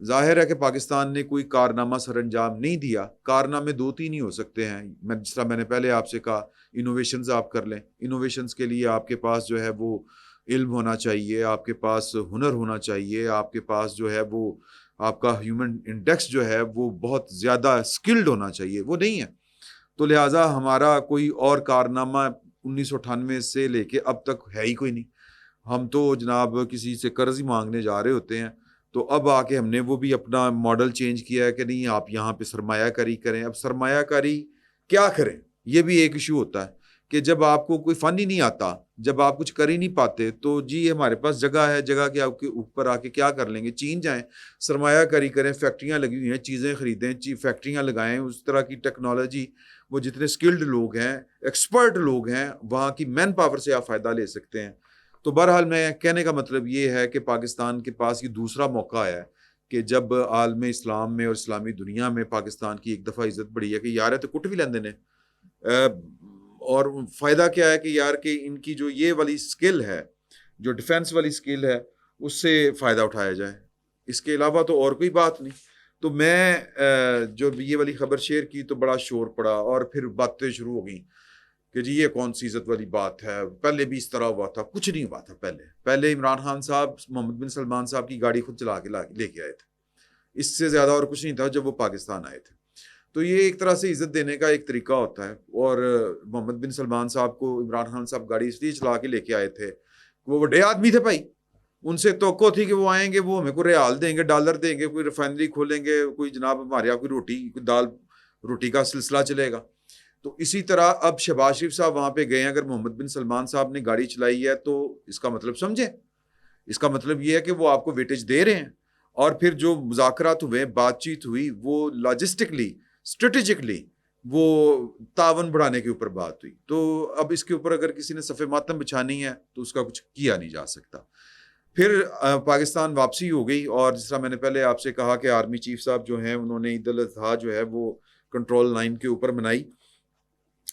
ظاہر ہے کہ پاکستان نے کوئی کارنامہ سر انجام نہیں دیا. کارنامے دو تین ہی ہو سکتے ہیں. جس طرح میں نے پہلے آپ سے کہا, انوویشنز آپ کر لیں. انوویشنز کے لیے آپ کے پاس جو ہے وہ علم ہونا چاہیے, آپ کے پاس ہنر ہونا چاہیے, آپ کے پاس جو ہے وہ آپ کا ہیومن انڈیکس جو ہے وہ بہت زیادہ اسکلڈ ہونا چاہیے. وہ نہیں ہے. تو لہٰذا ہمارا کوئی اور کارنامہ 1998 سے لے کے اب تک ہے ہی کوئی نہیں. ہم تو جناب کسی سے قرض ہی مانگنے جا رہے ہوتے ہیں. تو اب آ کے ہم نے وہ بھی اپنا ماڈل چینج کیا ہے کہ نہیں, آپ یہاں پہ سرمایہ کاری کریں. اب سرمایہ کاری کیا کریں, یہ بھی ایک ایشو ہوتا ہے کہ جب آپ کو کوئی فن ہی نہیں آتا, جب آپ کچھ کر ہی نہیں پاتے, تو جی ہمارے پاس جگہ ہے, جگہ کے آپ کے اوپر آ کے کیا کر لیں گے. چین جائیں, سرمایہ کاری کریں, فیکٹریاں لگی ہوئی ہیں, چیزیں خریدیں, فیکٹریاں لگائیں, اس طرح کی ٹیکنالوجی, وہ جتنے اسکلڈ لوگ ہیں, ایکسپرٹ لوگ ہیں, وہاں کی مین پاور سے آپ فائدہ لے سکتے ہیں. تو بہرحال میں کہنے کا مطلب یہ ہے کہ پاکستان کے پاس یہ دوسرا موقع آیا ہے کہ جب عالم اسلام میں اور اسلامی دنیا میں پاکستان کی ایک دفعہ عزت بڑھی ہے کہ یار ہے تو کٹ بھی لیندے نے. اور فائدہ کیا ہے کہ یار کہ ان کی جو یہ والی سکل ہے, جو ڈیفنس والی سکل ہے, اس سے فائدہ اٹھایا جائے. اس کے علاوہ تو اور کوئی بات نہیں. تو میں جو یہ والی خبر شیئر کی تو بڑا شور پڑا, اور پھر باتیں شروع ہو گئیں کہ جی یہ کون سی عزت والی بات ہے, پہلے بھی اس طرح ہوا تھا. کچھ نہیں ہوا تھا. پہلے عمران خان صاحب محمد بن سلمان صاحب کی گاڑی خود چلا کے لے کے آئے تھے. اس سے زیادہ اور کچھ نہیں تھا جب وہ پاکستان آئے تھے. تو یہ ایک طرح سے عزت دینے کا ایک طریقہ ہوتا ہے. اور محمد بن سلمان صاحب کو عمران خان صاحب گاڑی اس لیے چلا کے لے کے آئے تھے, وہ بڑے آدمی تھے بھائی. ان سے توقع تھی کہ وہ آئیں گے, وہ ہمیں کوئی ریال دیں گے, ڈالر دیں گے, کوئی ریفائنری کھولیں گے, کوئی جناب ہمارے یہاں کوئی روٹی, کوئی دال روٹی کا سلسلہ چلے گا. تو اسی طرح اب شہباز شریف صاحب وہاں پہ گئے ہیں. اگر محمد بن سلمان صاحب نے گاڑی چلائی ہے تو اس کا مطلب سمجھیں, اس کا مطلب یہ ہے کہ وہ آپ کو ویٹیج دے رہے ہیں. اور پھر جو مذاکرات ہوئے, بات چیت ہوئی, وہ لاجسٹکلی, اسٹریٹجکلی وہ تعاون بڑھانے کے اوپر بات ہوئی. تو اب اس کے اوپر اگر کسی نے صف ماتم بچھانی ہے تو اس کا کچھ کیا نہیں جا سکتا. پھر پاکستان واپسی ہو گئی. اور جس طرح میں نے پہلے آپ سے کہا کہ آرمی چیف صاحب جو ہیں انہوں نے عید الاضحیٰ جو ہے وہ کنٹرول لائن کے اوپر منائی.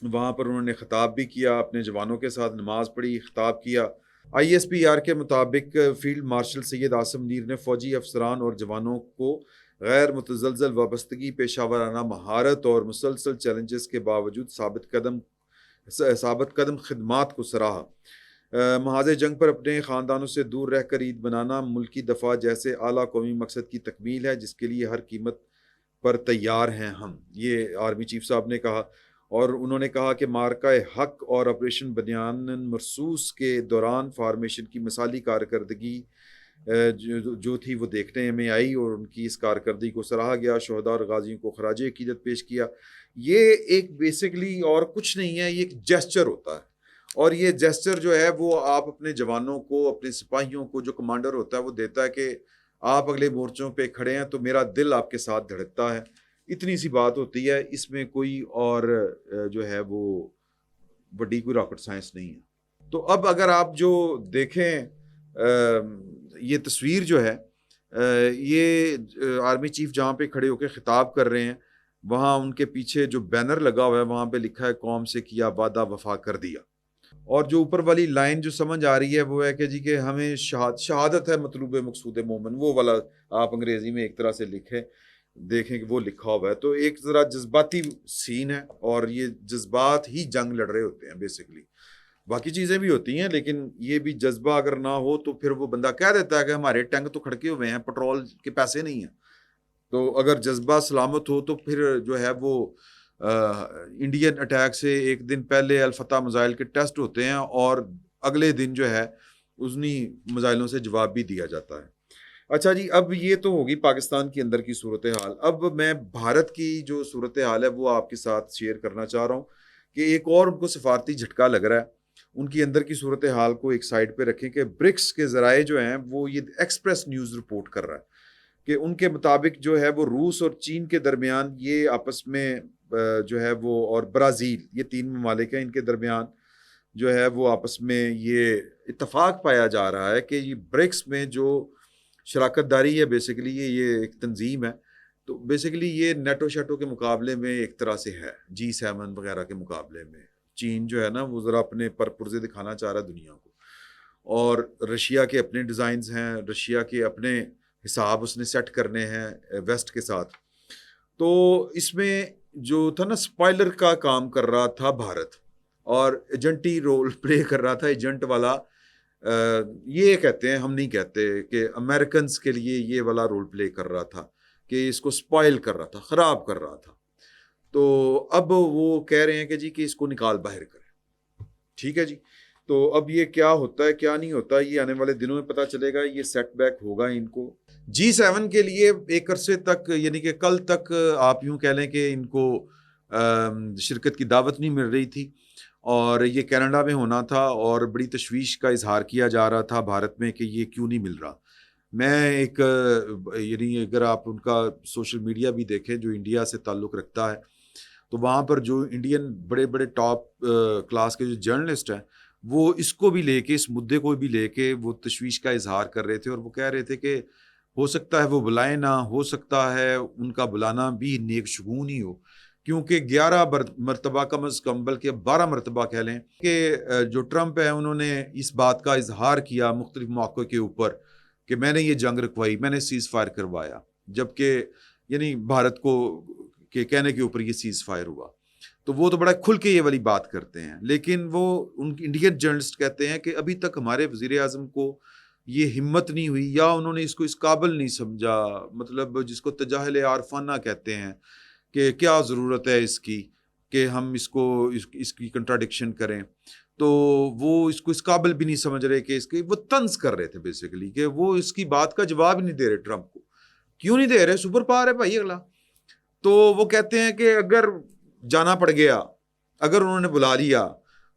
وہاں پر انہوں نے خطاب بھی کیا, اپنے جوانوں کے ساتھ نماز پڑھی, خطاب کیا. آئی ایس پی آر کے مطابق فیلڈ مارشل سید عاصم منیر نے فوجی افسران اور جوانوں کو غیر متزلزل وابستگی, پیشہ ورانہ مہارت اور مسلسل چیلنجز کے باوجود ثابت قدم خدمات کو سراہا. محاذ جنگ پر اپنے خاندانوں سے دور رہ کر عید منانا ملکی دفاع جیسے اعلیٰ قومی مقصد کی تکمیل ہے, جس کے لیے ہر قیمت پر تیار ہیں ہم, یہ آرمی چیف صاحب نے کہا. اور انہوں نے کہا کہ مارکہ حق اور آپریشن بنیان مرصوص کے دوران فارمیشن کی مثالی کارکردگی جو تھی وہ دیکھنے میں آئی, اور ان کی اس کارکردگی کو سراہا گیا. شہداء اور غازیوں کو خراج عقیدت پیش کیا. یہ ایک بیسکلی اور کچھ نہیں ہے, یہ ایک جیسچر ہوتا ہے. اور یہ جیسچر جو ہے وہ آپ اپنے جوانوں کو, اپنے سپاہیوں کو, جو کمانڈر ہوتا ہے وہ دیتا ہے کہ آپ اگلے مورچوں پہ کھڑے ہیں تو میرا دل آپ کے ساتھ دھڑکتا ہے. اتنی سی بات ہوتی ہے, اس میں کوئی اور جو ہے وہ بڑی کوئی راکٹ سائنس نہیں ہے. تو اب اگر آپ جو دیکھیں یہ تصویر جو ہے, یہ آرمی چیف جہاں پہ کھڑے ہو کے خطاب کر رہے ہیں, وہاں ان کے پیچھے جو بینر لگا ہوا ہے وہاں پہ لکھا ہے قوم سے کیا وعدہ وفا کر دیا. اور جو اوپر والی لائن جو سمجھ آ رہی ہے وہ ہے کہ جی کہ ہمیں شہادت ہے مطلوب مقصود مومن, وہ والا آپ انگریزی میں ایک طرح سے لکھیں, دیکھیں کہ وہ لکھا ہوا ہے. تو ایک ذرا جذباتی سین ہے, اور یہ جذبات ہی جنگ لڑ رہے ہوتے ہیں بیسکلی. باقی چیزیں بھی ہوتی ہیں لیکن یہ بھی جذبہ اگر نہ ہو تو پھر وہ بندہ کہہ دیتا ہے کہ ہمارے ٹینک تو کھڑکے ہوئے ہیں, پٹرول کے پیسے نہیں ہیں. تو اگر جذبہ سلامت ہو تو پھر جو ہے وہ انڈین اٹیک سے ایک دن پہلے الفتح میزائل کے ٹیسٹ ہوتے ہیں, اور اگلے دن جو ہے انہی میزائلوں سے جواب بھی دیا جاتا ہے. اچھا جی, اب یہ تو ہوگی پاکستان کی اندر کی صورتحال. اب میں بھارت کی جو صورتحال ہے وہ آپ کے ساتھ شیئر کرنا چاہ رہا ہوں کہ ایک اور ان کو سفارتی جھٹکا لگ رہا ہے. ان کی اندر کی صورتحال کو ایک سائڈ پہ رکھیں کہ برکس کے ذرائع جو ہیں وہ یہ ایکسپریس نیوز رپورٹ کر رہا ہے کہ ان کے مطابق جو ہے وہ روس اور چین کے درمیان یہ آپس میں جو ہے وہ, اور برازیل, یہ تین ممالک ہیں, ان کے درمیان جو ہے وہ آپس میں یہ اتفاق پایا جا رہا ہے کہ یہ برکس میں جو شراکت داری ہے بیسیکلی یہ ایک تنظیم ہے. تو بیسیکلی یہ نیٹو شیٹو کے مقابلے میں ایک طرح سے ہے, G7 وغیرہ کے مقابلے میں. چین جو ہے نا وہ ذرا اپنے پرپرزے دکھانا چاہ رہا ہے دنیا کو, اور رشیا کے اپنے ڈیزائنز ہیں, رشیا کے اپنے حساب اس نے سیٹ کرنے ہیں ویسٹ کے ساتھ. تو اس میں جو تھا نا سپائلر کا کام کر رہا تھا بھارت, اور ایجنٹی رول پلے کر رہا تھا ایجنٹ والا. یہ کہتے ہیں, ہم نہیں کہتے, کہ امریکنز کے لیے یہ والا رول پلے کر رہا تھا کہ اس کو سپائل کر رہا تھا, خراب کر رہا تھا. تو اب وہ کہہ رہے ہیں کہ جی کہ اس کو نکال باہر کریں. ٹھیک ہے جی. تو اب یہ کیا ہوتا ہے کیا نہیں ہوتا, یہ آنے والے دنوں میں پتہ چلے گا. یہ سیٹ بیک ہوگا ان کو. G7 کے لیے ایک عرصے تک, یعنی کہ کل تک آپ یوں کہہ لیں کہ ان کو شرکت کی دعوت نہیں مل رہی تھی, اور یہ کینیڈا میں ہونا تھا, اور بڑی تشویش کا اظہار کیا جا رہا تھا بھارت میں کہ یہ کیوں نہیں مل رہا. میں ایک یعنی اگر آپ ان کا سوشل میڈیا بھی دیکھیں جو انڈیا سے تعلق رکھتا ہے, تو وہاں پر جو انڈین بڑے بڑے ٹاپ کلاس کے جو جرنلسٹ ہیں, وہ اس کو بھی لے کے, اس مدعے کو بھی لے کے وہ تشویش کا اظہار کر رہے تھے. اور وہ کہہ رہے تھے کہ ہو سکتا ہے وہ بلائیں نہ, ہو سکتا ہے ان کا بلانا بھی نیک شگون ہی ہو, کیونکہ 11 مرتبہ کم از کم, بلکہ 12 مرتبہ کہہ لیں کہ جو ٹرمپ ہے انہوں نے اس بات کا اظہار کیا مختلف موقعوں کے اوپر کہ میں نے یہ جنگ رکوائی, میں نے سیز فائر کروایا, جبکہ یعنی بھارت کو کہ کہنے کے اوپر یہ سیز فائر ہوا. تو وہ تو بڑا کھل کے یہ والی بات کرتے ہیں, لیکن وہ ان انڈین جرنلسٹ کہتے ہیں کہ ابھی تک ہمارے وزیر اعظم کو یہ ہمت نہیں ہوئی, یا انہوں نے اس کو اس قابل نہیں سمجھا, مطلب جس کو تجاہل عارفانہ کہتے ہیں, کہ کیا ضرورت ہے اس کی کہ ہم اس کو اس کی کنٹراڈکشن کریں. تو وہ اس کو اس قابل بھی نہیں سمجھ رہے کہ اس کے, وہ طنز کر رہے تھے بیسیکلی, کہ وہ اس کی بات کا جواب ہی نہیں دے رہے ٹرمپ کو. کیوں نہیں دے رہے؟ سپر پاور ہے بھائی اگلا. تو وہ کہتے ہیں کہ اگر جانا پڑ گیا, اگر انہوں نے بلا لیا,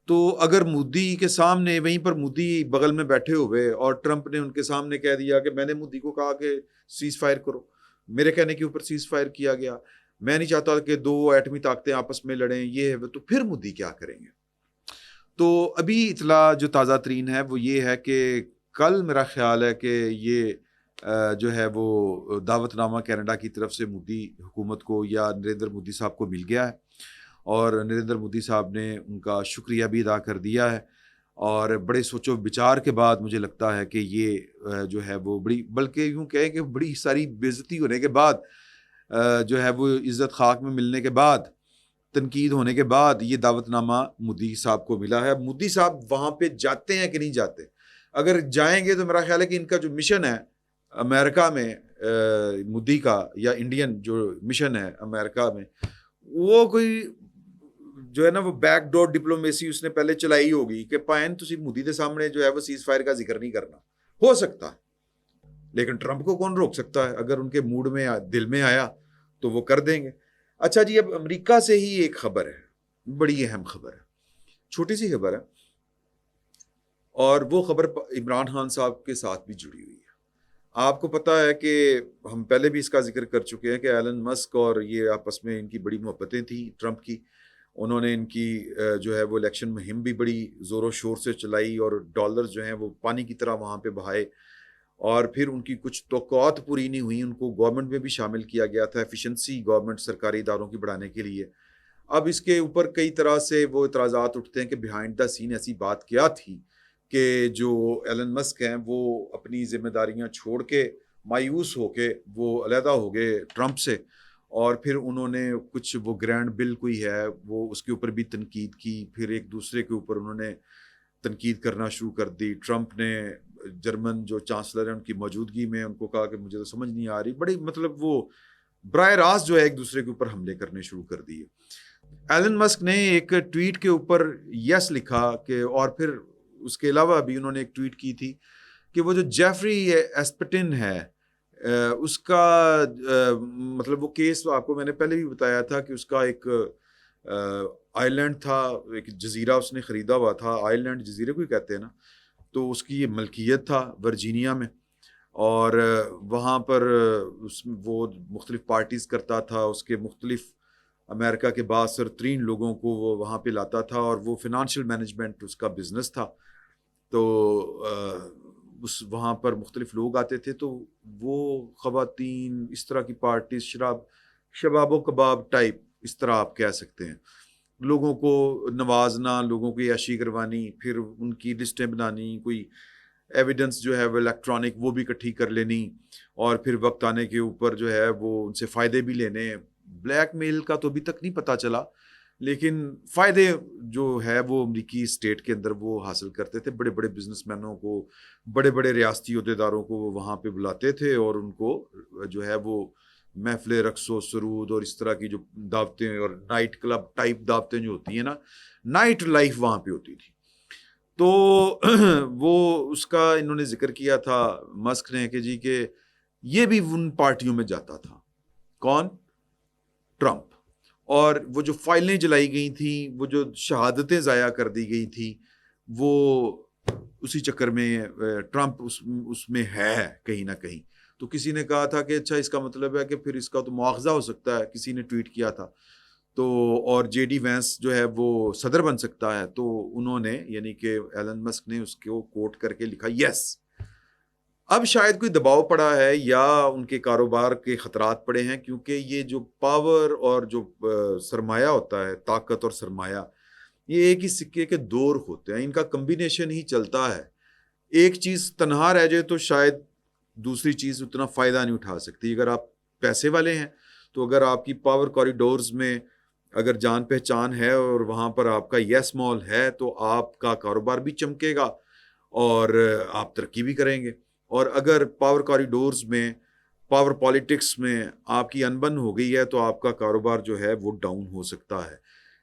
تو اگر مودی کے سامنے, وہیں پر مودی بغل میں بیٹھے ہوئے, اور ٹرمپ نے ان کے سامنے کہہ دیا کہ میں نے مودی کو کہا کہ سیز فائر کرو, میرے کہنے کے اوپر سیز فائر کیا گیا, میں نہیں چاہتا کہ 2 ایٹمی طاقتیں آپس میں لڑیں, یہ ہے, تو پھر مودی کیا کریں گے؟ تو ابھی اطلاع جو تازہ ترین ہے وہ یہ ہے کہ کل میرا خیال ہے کہ یہ جو ہے وہ دعوت نامہ کینیڈا کی طرف سے مودی حکومت کو یا نریندر مودی صاحب کو مل گیا ہے, اور نریندر مودی صاحب نے ان کا شکریہ بھی ادا کر دیا ہے. اور بڑے سوچ و بچار کے بعد مجھے لگتا ہے کہ یہ جو ہے وہ بڑی, بلکہ یوں کہیں کہ بڑی ساری بے عزتی ہونے کے بعد, جو ہے وہ عزت خاک میں ملنے کے بعد, تنقید ہونے کے بعد, یہ دعوت نامہ مودی صاحب کو ملا ہے. مودی صاحب وہاں پہ جاتے ہیں کہ نہیں جاتے؟ اگر جائیں گے تو میرا خیال ہے کہ ان کا جو مشن ہے امریکہ میں, مودی کا یا انڈین جو مشن ہے امریکہ میں, وہ کوئی جو ہے نا وہ بیک ڈور ڈپلومیسی اس نے پہلے چلائی ہوگی کہ پائن تسی مودی کے سامنے جو ہے وہ سیز فائر کا ذکر نہیں کرنا. ہو سکتا ہے, لیکن ٹرمپ کو کون روک سکتا ہے؟ اگر ان کے موڈ میں دل میں آیا تو وہ کر دیں گے. اچھا جی, اب امریکہ سے ہی ایک خبر ہے, بڑی اہم خبر ہے, چھوٹی سی خبر ہے, اور وہ خبر عمران خان صاحب کے ساتھ بھی جڑی ہوئی ہے. آپ کو پتا ہے کہ ہم پہلے بھی اس کا ذکر کر چکے ہیں کہ ایلن مسک اور یہ آپس میں ان کی بڑی محبتیں تھیں ٹرمپ کی. انہوں نے ان کی جو ہے وہ الیکشن مہم بھی بڑی زور و شور سے چلائی, اور ڈالر جو ہیں وہ پانی کی طرح وہاں پہ بہائے, اور پھر ان کی کچھ توقعات پوری نہیں ہوئی, ان کو گورنمنٹ میں بھی شامل کیا گیا تھا, ایفیشنسی گورنمنٹ سرکاری اداروں کی بڑھانے کے لیے. اب اس کے اوپر کئی طرح سے وہ اعتراضات اٹھتے ہیں کہ بیہائنڈ دا سین ایسی بات کیا تھی کہ جو ایلن مسک ہیں وہ اپنی ذمہ داریاں چھوڑ کے مایوس ہو کے وہ علیحدہ ہو گئے ٹرمپ سے, اور پھر انہوں نے کچھ وہ گرینڈ بل کوئی ہے وہ اس کے اوپر بھی تنقید کی, پھر ایک دوسرے کے اوپر انہوں نے تنقید کرنا شروع کر دی. ٹرمپ نے جرمن جو چانسلر ہیں ان کی موجودگی میں ان کو کہا کہ مجھے تو سمجھ نہیں آ رہی, بڑی مطلب وہ براہ راست جو ہے ایک دوسرے کے اوپر حملے کرنے شروع کر دیے. ایلن مسک نے ایک ٹویٹ کے اوپر یس لکھا کہ, اور پھر اس کے علاوہ بھی انہوں نے ایک ٹویٹ کی تھی کہ وہ جو جیفری ایسپٹن ہے اس کا مطلب وہ کیس آپ کو میں نے پہلے بھی بتایا تھا کہ اس کا ایک آئرلینڈ تھا, ایک جزیرہ اس نے خریدا ہوا تھا, آئرلینڈ جزیرے کو ہی کہتے ہیں نا, تو اس کی یہ ملکیت تھا ورجینیا میں, اور وہاں پر وہ مختلف پارٹیز کرتا تھا, اس کے مختلف امریکہ کے بااثر ترین لوگوں کو وہ وہاں پہ لاتا تھا, اور وہ فنانشل مینجمنٹ اس کا بزنس تھا. تو اس وہاں پر مختلف لوگ آتے تھے, تو وہ خواتین اس طرح کی پارٹیز, شباب و کباب ٹائپ, اس طرح آپ کہہ سکتے ہیں, لوگوں کو نوازنا, لوگوں کی عیاشی کروانی, پھر ان کی لسٹیں بنانی, کوئی ایویڈنس جو ہے وہ الیکٹرانک وہ بھی اکٹھی کر لینی, اور پھر وقت آنے کے اوپر جو ہے وہ ان سے فائدے بھی لینے. بلیک میل کا تو ابھی تک نہیں پتہ چلا, لیکن فائدے جو ہے وہ امریکی اسٹیٹ کے اندر وہ حاصل کرتے تھے. بڑے بڑے بزنس مینوں کو, بڑے بڑے ریاستی عہدیداروں کو وہ وہاں پہ بلاتے تھے, اور ان کو جو ہے وہ محفل رقص و سرود اور اس طرح کی جو دعوتیں اور نائٹ کلب ٹائپ دعوتیں جو ہوتی ہیں نا, نائٹ لائف وہاں پہ ہوتی تھی. تو وہ اس کا انہوں نے ذکر کیا تھا مسک نے کہ جی کہ یہ بھی ان پارٹیوں میں جاتا تھا. کون؟ ٹرمپ. اور وہ جو فائلیں جلائی گئی تھیں, وہ جو شہادتیں ضائع کر دی گئی تھیں, وہ اسی چکر میں ٹرمپ اس میں ہے کہیں نہ کہیں. تو کسی نے کہا تھا کہ اچھا اس کا مطلب ہے کہ پھر اس کا تو مواخذہ ہو سکتا ہے, کسی نے ٹویٹ کیا تھا تو, اور جے ڈی وینس جو ہے وہ صدر بن سکتا ہے. تو انہوں نے یعنی کہ ایلن مسک نے اس کو کوٹ کر کے لکھا یس. اب شاید کوئی دباؤ پڑا ہے یا ان کے کاروبار کے خطرات پڑے ہیں, کیونکہ یہ جو پاور اور جو سرمایہ ہوتا ہے, طاقت اور سرمایہ, یہ ایک ہی سکے کے دور ہوتے ہیں, ان کا کمبینیشن ہی چلتا ہے. ایک چیز تنہا رہ جائے تو شاید دوسری چیز اتنا فائدہ نہیں اٹھا سکتی. اگر آپ پیسے والے ہیں تو اگر آپ کی پاور کوریڈورز میں اگر جان پہچان ہے اور وہاں پر آپ کا یس مال ہے تو آپ کا کاروبار بھی چمکے گا اور آپ ترقی بھی کریں گے. اور اگر پاور کوریڈورز میں, پاور پالیٹکس میں آپ کی انبن ہو گئی ہے تو آپ کا کاروبار جو ہے وہ ڈاؤن ہو سکتا ہے.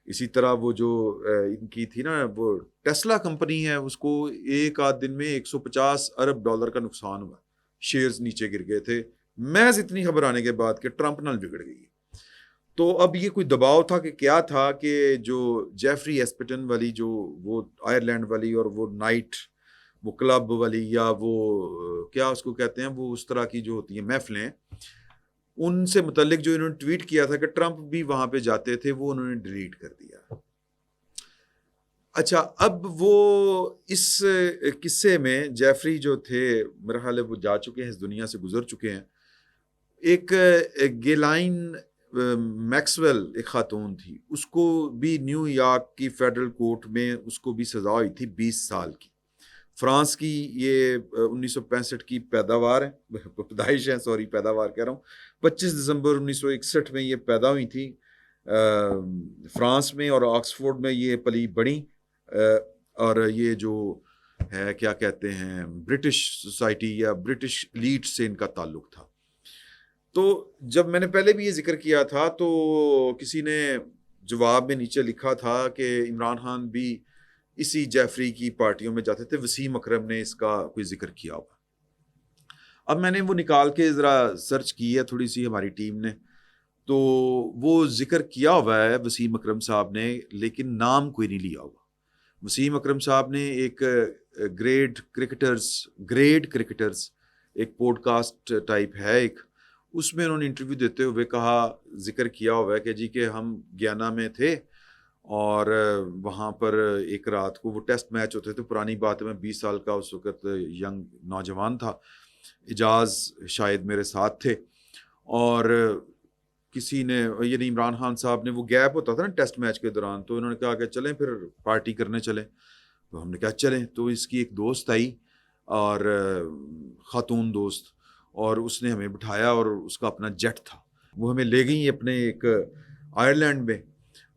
اسی طرح وہ جو ان کی تھی نا وہ ٹیسلا کمپنی ہے, اس کو ایک آدھ دن میں $150 ارب کا نقصان ہوا, شیئرز نیچے گر گئے تھے محض اتنی خبر آنے کے بعد کہ ٹرمپ نال بگڑ گئی. تو اب یہ کوئی دباؤ تھا کہ کیا تھا کہ جو جیفری ایسپٹن والی جو وہ آئرلینڈ والی اور وہ نائٹ وہ کلب والی یا وہ کیا اس کو کہتے ہیں وہ اس طرح کی جو ہوتی ہیں محفلیں, ان سے متعلق جو انہوں نے ٹویٹ کیا تھا کہ ٹرمپ بھی وہاں پہ جاتے تھے, وہ انہوں نے ڈیلیٹ کر دیا. اچھا, اب وہ اس قصے میں جیفری جو تھے میرا خیال ہے وہ جا چکے ہیں, اس دنیا سے گزر چکے ہیں. ایک گیلائن میکسویل ایک خاتون تھی, اس کو بھی نیو یارک کی فیڈرل کورٹ میں اس کو بھی سزا ہوئی تھی 20 سال کی. فرانس کی یہ 1965 کی پیداوار ہے, پیدائش ہے, سوری پیداوار کہہ رہا ہوں. 25 دسمبر 1961 میں یہ پیدا ہوئی تھی فرانس میں, اور آکسفورڈ میں یہ پلی بڑھی. اور یہ جو ہے کیا کہتے ہیں برٹش سوسائٹی یا برٹش ایلیٹ سے ان کا تعلق تھا. تو جب میں نے پہلے بھی یہ ذکر کیا تھا تو کسی نے جواب میں نیچے لکھا تھا کہ عمران خان بھی اسی جیفری کی پارٹیوں میں جاتے تھے, وسیم اکرم نے اس کا کوئی ذکر کیا ہوگا. اب میں نے وہ نکال کے ذرا سرچ کی ہے تھوڑی سی ہماری ٹیم نے, تو وہ ذکر کیا ہوا ہے وسیم اکرم صاحب نے, لیکن نام کوئی نہیں لیا ہوا. وسیم اکرم صاحب نے ایک گریڈ کرکٹرز ایک پوڈ کاسٹ ٹائپ ہے ایک, اس میں انہوں نے انٹرویو دیتے ہوئے کہا, ذکر کیا ہوا ہے کہ جی کہ ہم گیانا میں تھے اور وہاں پر ایک رات کو وہ ٹیسٹ میچ ہوتے تھے. پرانی بات ہے, میں 20 سال کا اس وقت ینگ نوجوان تھا, اجاز شاید میرے ساتھ تھے, اور کسی نے یعنی عمران خان صاحب نے, وہ گیپ ہوتا تھا نا ٹیسٹ میچ کے دوران, تو انہوں نے کہا کہ چلیں پھر پارٹی کرنے چلیں. تو ہم نے کہا چلیں. تو اس کی ایک دوست آئی اور خاتون دوست, اور اس نے ہمیں بٹھایا اور اس کا اپنا جیٹ تھا, وہ ہمیں لے گئی اپنے ایک آئرلینڈ میں,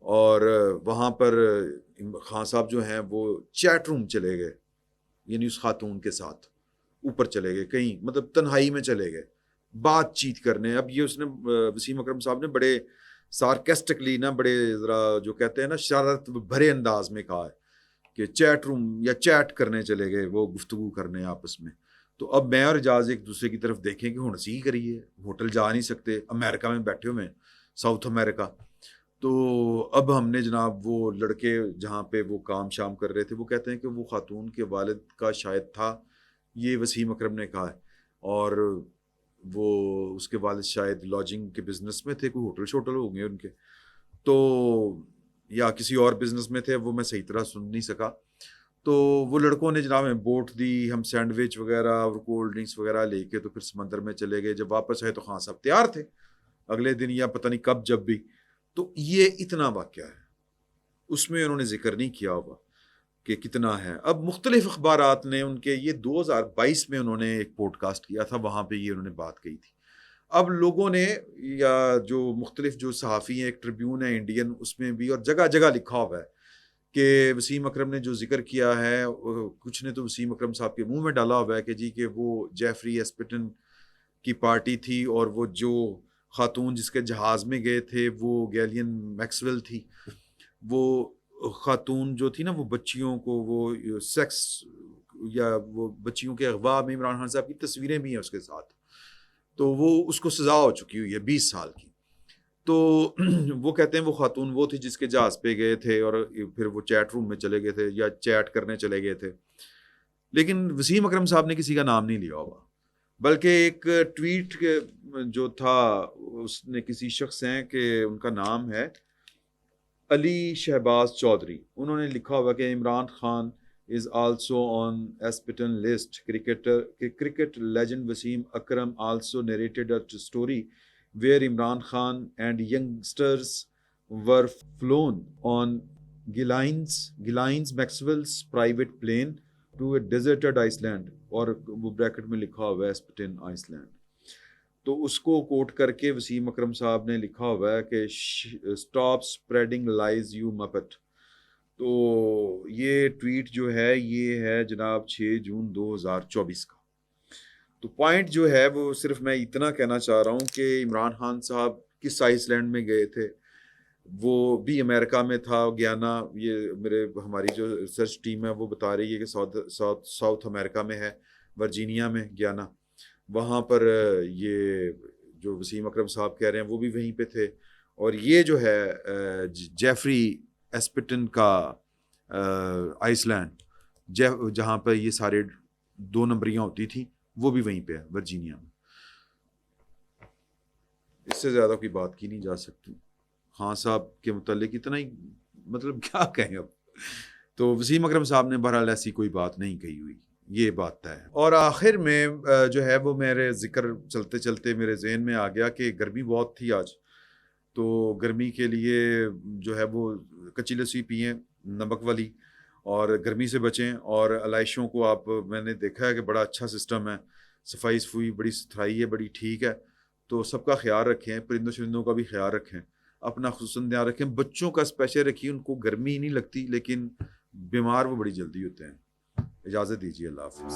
اور وہاں پر خان صاحب جو ہیں وہ چیٹ روم چلے گئے, یعنی اس خاتون کے ساتھ اوپر چلے گئے کہیں, مطلب تنہائی میں چلے گئے بات چیت کرنے. اب یہ اس نے وسیم اکرم صاحب نے بڑے سارکیسٹکلی نا, بڑے ذرا جو کہتے ہیں نا شرارت بھرے انداز میں کہا ہے کہ چیٹ روم یا چیٹ کرنے چلے گئے, وہ گفتگو کرنے آپس میں. تو اب میں اور اجاز ایک دوسرے کی طرف دیکھیں کہ ہنسی کریے, ہوٹل جا نہیں سکتے, امریکہ میں بیٹھے ہوئے ہیں, ساؤتھ امریکہ. تو اب ہم نے جناب وہ لڑکے جہاں پہ وہ کام شام کر رہے تھے, وہ کہتے ہیں کہ وہ خاتون کے والد کا شاید تھا, یہ وسیم اکرم نے کہا ہے, اور وہ اس کے والد شاید لاجنگ کے بزنس میں تھے, کوئی ہوٹل شوٹل ہو گئے ان کے, تو یا کسی اور بزنس میں تھے, وہ میں صحیح طرح سن نہیں سکا. تو وہ لڑکوں نے جناب ہمیں بوٹ دی, ہم سینڈوچ وغیرہ اور کولڈ ڈرنکس وغیرہ لے کے تو پھر سمندر میں چلے گئے. جب واپس آئے تو خان صاحب تیار تھے اگلے دن یا پتہ نہیں کب جب بھی. تو یہ اتنا واقعہ ہے, اس میں انہوں نے ذکر نہیں کیا ہوگا. کہ کتنا ہے. اب مختلف اخبارات نے ان کے یہ 2022 میں انہوں نے ایک پوڈ کاسٹ کیا تھا, وہاں پہ یہ انہوں نے بات کہی تھی. اب لوگوں نے یا جو مختلف جو صحافی ہیں, ایک ٹریبیون ہے انڈین, اس میں بھی اور جگہ جگہ لکھا ہوا ہے کہ وسیم اکرم نے جو ذکر کیا ہے, کچھ نے تو وسیم اکرم صاحب کے منہ میں ڈالا ہوا ہے کہ جی کہ وہ جیفری ایسپٹن کی پارٹی تھی, اور وہ جو خاتون جس کے جہاز میں گئے تھے وہ گیلین میکسویل تھی. وہ خاتون جو تھی نا, وہ بچیوں کو وہ سیکس یا وہ بچیوں کے اغوا میں عمران خان صاحب کی تصویریں بھی ہیں اس کے ساتھ, تو وہ اس کو سزا ہو چکی ہوئی ہے 20 سال کی. تو وہ کہتے ہیں وہ خاتون وہ تھی جس کے جہاز پہ گئے تھے اور پھر وہ چیٹ روم میں چلے گئے تھے یا چیٹ کرنے چلے گئے تھے. لیکن وسیم اکرم صاحب نے کسی کا نام نہیں لیا ہوا, بلکہ ایک ٹویٹ جو تھا اس نے کسی شخص ہیں کہ ان کا نام ہے علی شہباز چودھری, انہوں نے لکھا ہوا کہ Imran Khan is also on Aspeton list. Cricket legend Wasim Akram also narrated a story where Imran Khan and youngsters were flown on Ghislaine Maxwell's private plane to a deserted Iceland, اور وہ بریکٹ میں لکھا ہوا ہے Aspeton Iceland. تو اس کو کوٹ کر کے وسیم اکرم صاحب نے لکھا ہوا ہے کہ stop spreading lies you muppet. تو یہ ٹویٹ جو ہے یہ ہے جناب 6 جون 2024 کا. تو پوائنٹ جو ہے وہ صرف میں اتنا کہنا چاہ رہا ہوں کہ عمران خان صاحب کس آئس لینڈ میں گئے تھے, وہ بھی امریکہ میں تھا, گیانا. یہ ہماری جو ریسرچ ٹیم ہے وہ بتا رہی ہے کہ ساؤتھ امریکہ میں ہے, ورجینیا میں, گیانا. وہاں پر یہ جو وسیم اکرم صاحب کہہ رہے ہیں وہ بھی وہیں پہ تھے. اور یہ جو ہے جیفری ایسپٹن کا آئس لینڈ جہاں پہ یہ سارے 2 نمبریاں ہوتی تھیں, وہ بھی وہیں پہ ہے, ورجینیا میں. اس سے زیادہ کوئی بات کی نہیں جا سکتی خان صاحب کے متعلق, اتنا ہی مطلب کیا کہیں اب. تو وسیم اکرم صاحب نے بہرحال ایسی کوئی بات نہیں کہی ہوئی, یہ بات ہے. اور آخر میں جو ہے وہ میرے ذکر چلتے چلتے میرے ذہن میں آ گیا کہ گرمی بہت تھی آج, تو گرمی کے لیے جو ہے وہ کچی لسی پئیں, نمک والی, اور گرمی سے بچیں. اور علائشوں کو آپ, میں نے دیکھا ہے کہ بڑا اچھا سسٹم ہے, صفائی بڑی ستھرائی ہے, بڑی ٹھیک ہے. تو سب کا خیال رکھیں, پرندوں چرندوں کا بھی خیال رکھیں, اپنا خصوصاً دھیان رکھیں, بچوں کا اسپیشل رکھیے, ان کو گرمی نہیں لگتی لیکن بیمار وہ بڑی جلدی ہوتے ہیں. اجازت دیجیے, اللہ حافظ.